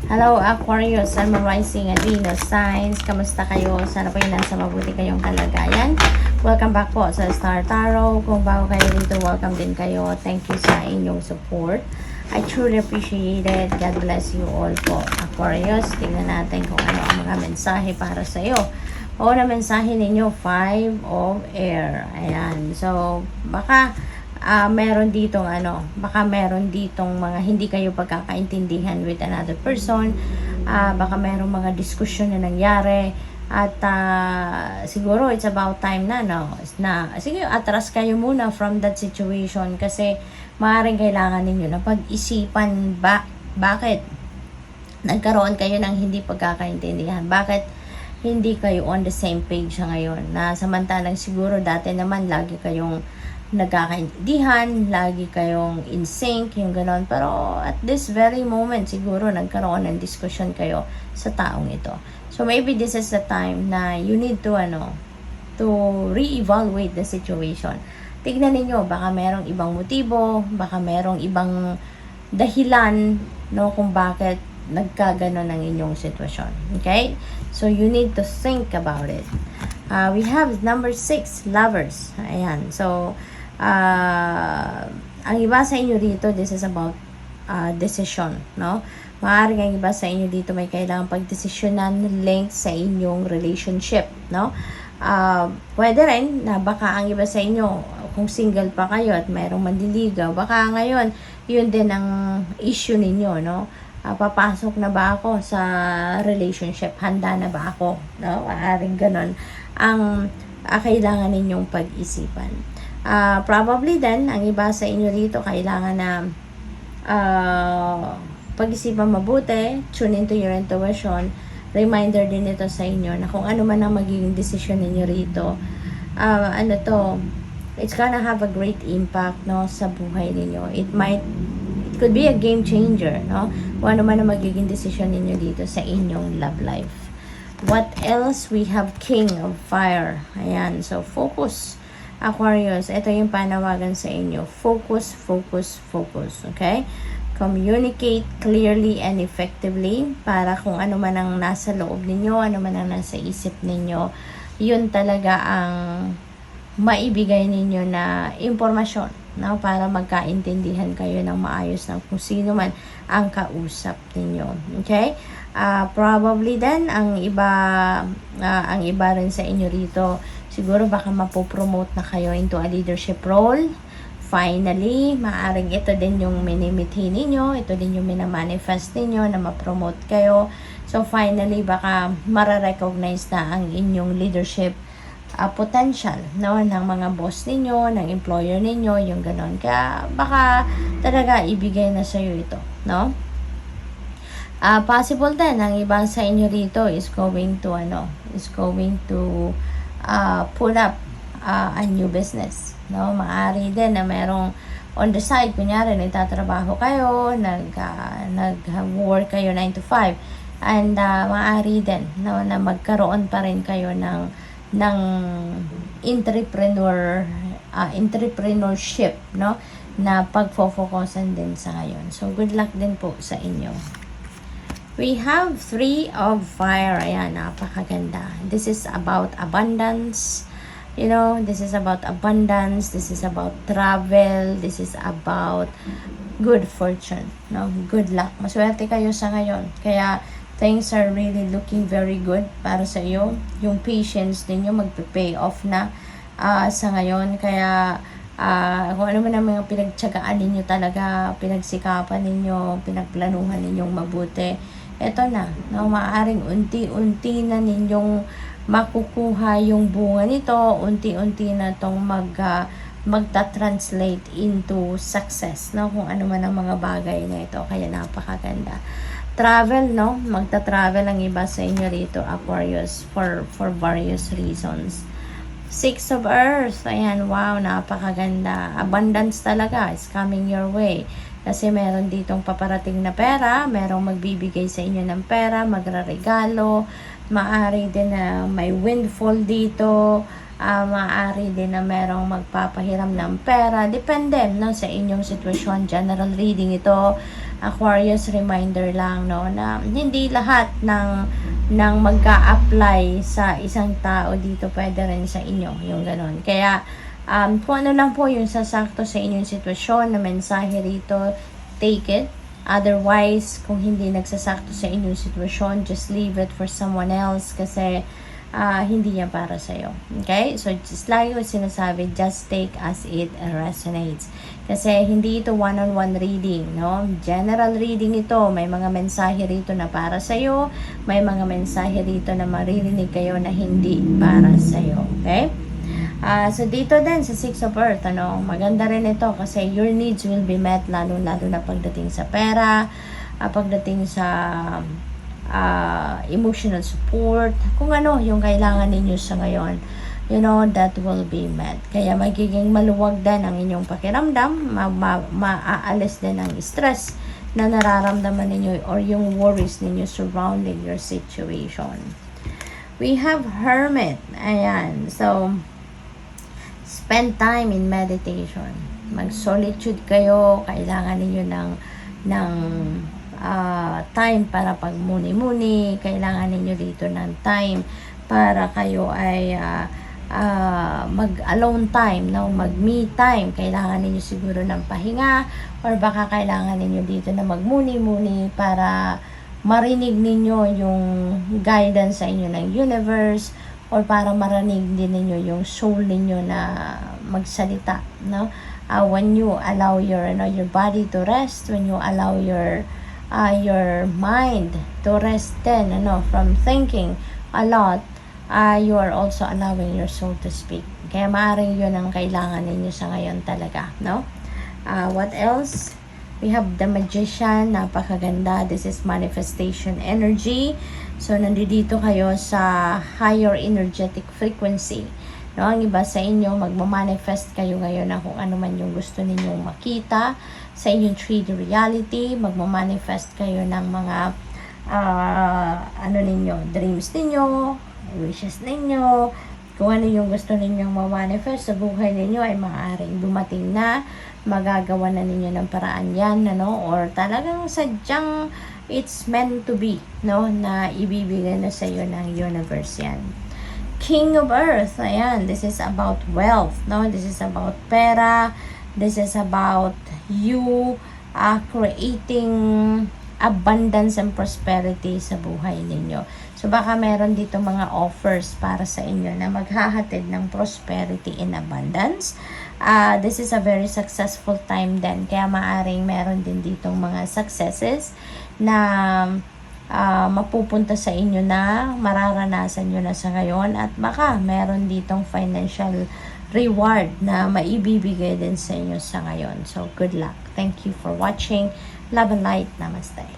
Hello Aquarius, Sun, Moon, Rising, and Venus signs. Kamusta kayo? Sana po yung nasa mabuti kayong kalagayan. Welcome back po sa Star Tarot. Kung bago kayo dito, welcome din kayo. Thank you sa inyong support. I truly appreciate it. God bless you all po. Aquarius, tingnan natin kung ano ang mga mensahe para sa iyo. O na mensahe ninyo, 5 of Air. Ayan. So, baka meron ditong baka meron ditong mga hindi kayo pagkakaintindihan with another person. Baka meron mga diskusyon na nangyari at siguro it's about time na sige, atras kayo muna from that situation kasi maaaring kailangan ninyo na pag-isipan bakit nagkaroon kayo ng hindi pagkakaintindihan, bakit hindi kayo on the same page ngayon, na samantalang siguro dati naman lagi kayong nagkakaintindihan, lagi kayong in sync, yung ganon. Pero at this very moment, siguro nagkaroon ng discussion kayo sa taong ito. So maybe this is the time na you need to re-evaluate the situation. Tignan ninyo, baka merong ibang motibo, baka merong ibang dahilan, no, kung bakit nagkaganon ang inyong sitwasyon. Okay? So you need to think about it. We have number 6, lovers. Ayan. So, ang iba sa inyo dito, this is about decision, no? Maaaring ang iba sa inyo dito may kailangang pagdesisyonan link sa inyong relationship, no? Pwede rin na baka ang iba sa inyo, kung single pa kayo at mayroong mandiligaw, baka ngayon, yun din ang issue ninyo, no? Papasok na ba ako sa relationship? Handa na ba ako? No? Maaaring ganon ang kailangan ninyong pag-isipan. Probably then, ang iba sa inyo dito, kailangan na pag-isipan mabuti, tune into your intuition. Reminder din ito sa inyo na kung ano man ang magiging decision ninyo rito, it's gonna have a great impact, no, sa buhay ninyo. It could be a game changer, no? Kung ano man ang magiging decision ninyo dito sa inyong love life. What else? We have King of Fire. Ayan. So, focus. Aquarius, ito yung panawagan sa inyo. Focus, focus, focus. Okay? Communicate clearly and effectively para kung ano man ang nasa loob ninyo, ano man ang nasa isip ninyo, yun talaga ang maibigay ninyo na impormasyon, no? Para magkaintindihan kayo ng maayos ng kung sino man ang kausap ninyo. Okay? Probably then, ang iba rin sa inyo rito, siguro baka mapopromote na kayo into a leadership role. Finally, maaring ito din yung minimithi ninyo, ito din yung minamanifest ninyo na ma-promote kayo. So finally, baka mararecognize na ang inyong leadership potential, no, ng mga boss ninyo, ng employer ninyo, yung ganon. Kaya baka talaga ibigay na sa'yo ito, no? Possible din, ang iba sa inyo rito is going to pull up a new business, no? Maari din na merong on the side, kunyari nagtatrabaho kayo, nag-work kayo 9 to 5, and maari din, no, na magkaroon pa rin kayo ng entrepreneurship, no, na pagfo-focusan din sa ngayon. So good luck din po sa inyo. We have 3 of Fire. Ayan, napakaganda. This is about abundance. You know, this is about abundance. This is about travel. This is about good fortune. No? Good luck. Maswerte kayo sa ngayon. Kaya, things are really looking very good para sa iyo. Yung patience ninyo magpe-pay off na sa ngayon. Kaya, kung ano man ang mga pinagtsagaan ninyo talaga, pinagsikapan ninyo, pinagplanuhan ninyong mabuti, eto na, no, maaaring unti-unti na ninyong makukuha yung bunga nito, unti-unti na itong magta-translate into success, no, kung ano man ang mga bagay na ito. Kaya napakaganda. Travel, no, magta-travel ang iba sa inyo rito, Aquarius, for various reasons. 6 of Earth, ayan, wow, napakaganda. Abundance talaga is coming your way. Kasi meron ditong paparating na pera, merong magbibigay sa inyo ng pera, magraregalo, maaari din na may windfall dito, maaari din na merong magpapahiram ng pera. Depende, no, sa inyong sitwasyon. General reading ito. Aquarius, reminder lang, no, na hindi lahat ng magka-apply sa isang tao dito pwede rin sa inyo, yung ganon. Kaya kung ano lang po yung sasakto sa inyong sitwasyon na mensahe rito, take it. Otherwise, kung hindi nagsasakto sa inyong sitwasyon, just leave it for someone else kasi hindi yan para sa'yo. Okay? So, just like ko sinasabi, just take as it resonates. Kasi hindi ito one-on-one reading, no? General reading ito. May mga mensahe rito na para sa'yo. May mga mensahe rito na maririnig kayo na hindi para sa'yo. Okay? So, dito din sa Six of Earth, maganda rin ito kasi your needs will be met, lalo-lalo na pagdating sa pera, pagdating sa emotional support, kung ano yung kailangan ninyo sa ngayon, that will be met. Kaya magiging maluwag din ang inyong pakiramdam, maaalis din ang stress na nararamdaman ninyo or yung worries ninyo surrounding your situation. We have Hermit. Ayan. So, spend time in meditation. Mag-solitude kayo. Kailangan ninyo ng time para pagmuni-muni. Kailangan ninyo dito ng time para kayo ay mag-alone time, no? Mag-me time. Kailangan ninyo siguro ng pahinga or baka kailangan ninyo dito na magmuni-muni para marinig ninyo yung guidance sa inyo ng universe or para marinig din ninyo yung soul ninyo na magsalita, no? When you allow your body to rest, when you allow your mind to rest then, from thinking a lot, you are also allowing your soul to speak. Kaya maaaring yun ang kailangan ninyo sa ngayon talaga, no? What else? We have the Magician, napakaganda. This is manifestation energy. So, nandito kayo sa higher energetic frequency. No, ang iba sa inyo, magmamanifest kayo ngayon na kung ano man yung gusto ninyong makita sa inyong 3D reality. Magmamanifest kayo ng mga dreams ninyo, wishes ninyo. Kung ano yung gusto ninyong ma-manifest sa buhay ninyo ay maaaring dumating na, magagawa na ninyo ng paraan yan, or talagang sadyang it's meant to be, na ibibigay na sa iyo ng universe yan. King of Earth, ayan, this is about wealth, this is about pera, this is about you creating abundance and prosperity sa buhay ninyo. So baka meron dito mga offers para sa inyo na maghahatid ng prosperity and abundance. This is a very successful time din. Kaya maaring meron din ditong mga successes na mapupunta sa inyo na mararanasan nyo na sa ngayon. At baka meron ditong financial reward na maibibigay din sa inyo sa ngayon. So good luck. Thank you for watching. Love and light. Namaste.